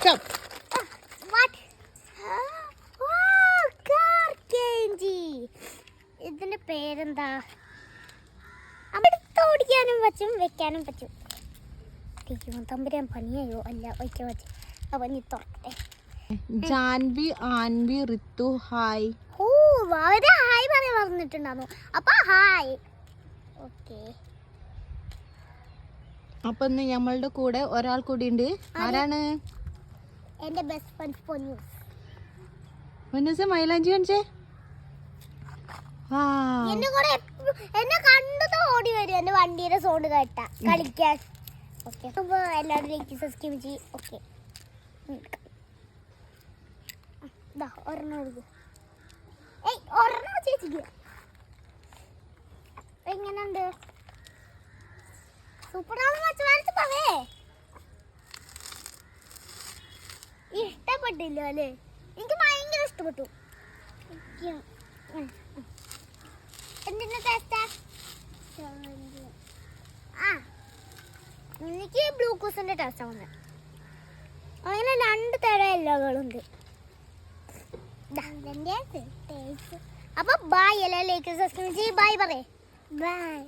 Stop. What? Oh, car candy. ഇതിന്റെ പേരെന്താ? അവിടെ ഓടിക്കാനും പറ്റും വെക്കാനും പറ്റും. തമ്പുരാൻ പണിയായോ അല്ല വയ്ക്കാൻ പറ്റും. അപ്പൊ നീ തുറക്കട്ടെ. ജാൻവി ആൻവി റിത്തു ഹായ്. ഓ അവര് ഹായ് പറയാൻ പറഞ്ഞിട്ടുണ്ടായിരുന്നു. അപ്പൊ ഹായ്. ഓക്കെ. അപ്പൊ ഇന്ന് നമ്മളുടെ കൂടെ ഒരാൾ കൂടി ഉണ്ട്. ആരാണ്? എന്റെ ബെസ്റ്റ് ഫ്രണ്ട് പൊന്നൂസ്. പൊന്നൂസ് മൈലാഞ്ചി കാണിച്ചേ. എന്നെ കൂടെ എന്നെ കണ്ടത് ഓടി വരും എന്റെ വണ്ടിയുടെ സൗണ്ട് കേട്ടാ കളിക്കാൻ. ഓക്കെ അപ്പൊ എല്ലാവരും ലൈക്ക് സബ്സ്ക്രൈബ് ചെയ്യും. ഓക്കെ ഒരെണ്ണം ഒരെണ്ണം ചേച്ചിക്ക് എങ്ങനെയുണ്ട്? സൂപ്പറാണെന്ന് വെച്ച് വരച്ച് പറയേ. ഇഷ്ടപ്പെട്ടില്ല അല്ലേ? എനിക്ക് ഭയങ്കര ഇഷ്ടപ്പെട്ടു. എന്തിന്റെ ടേസ്റ്റാ? എനിക്ക് ഗ്ലൂക്കോസിന്റെ ടേസ്റ്റാ വന്നത്. അങ്ങനെ 2 തരം എല്ലാകളുണ്ട്. അപ്പൊ ബൈ. എല്ലാവരും ലൈക്ക് സബ്സ്ക്രൈബ് ചെയ്യ്. ബൈ പറയേ. ബൈ.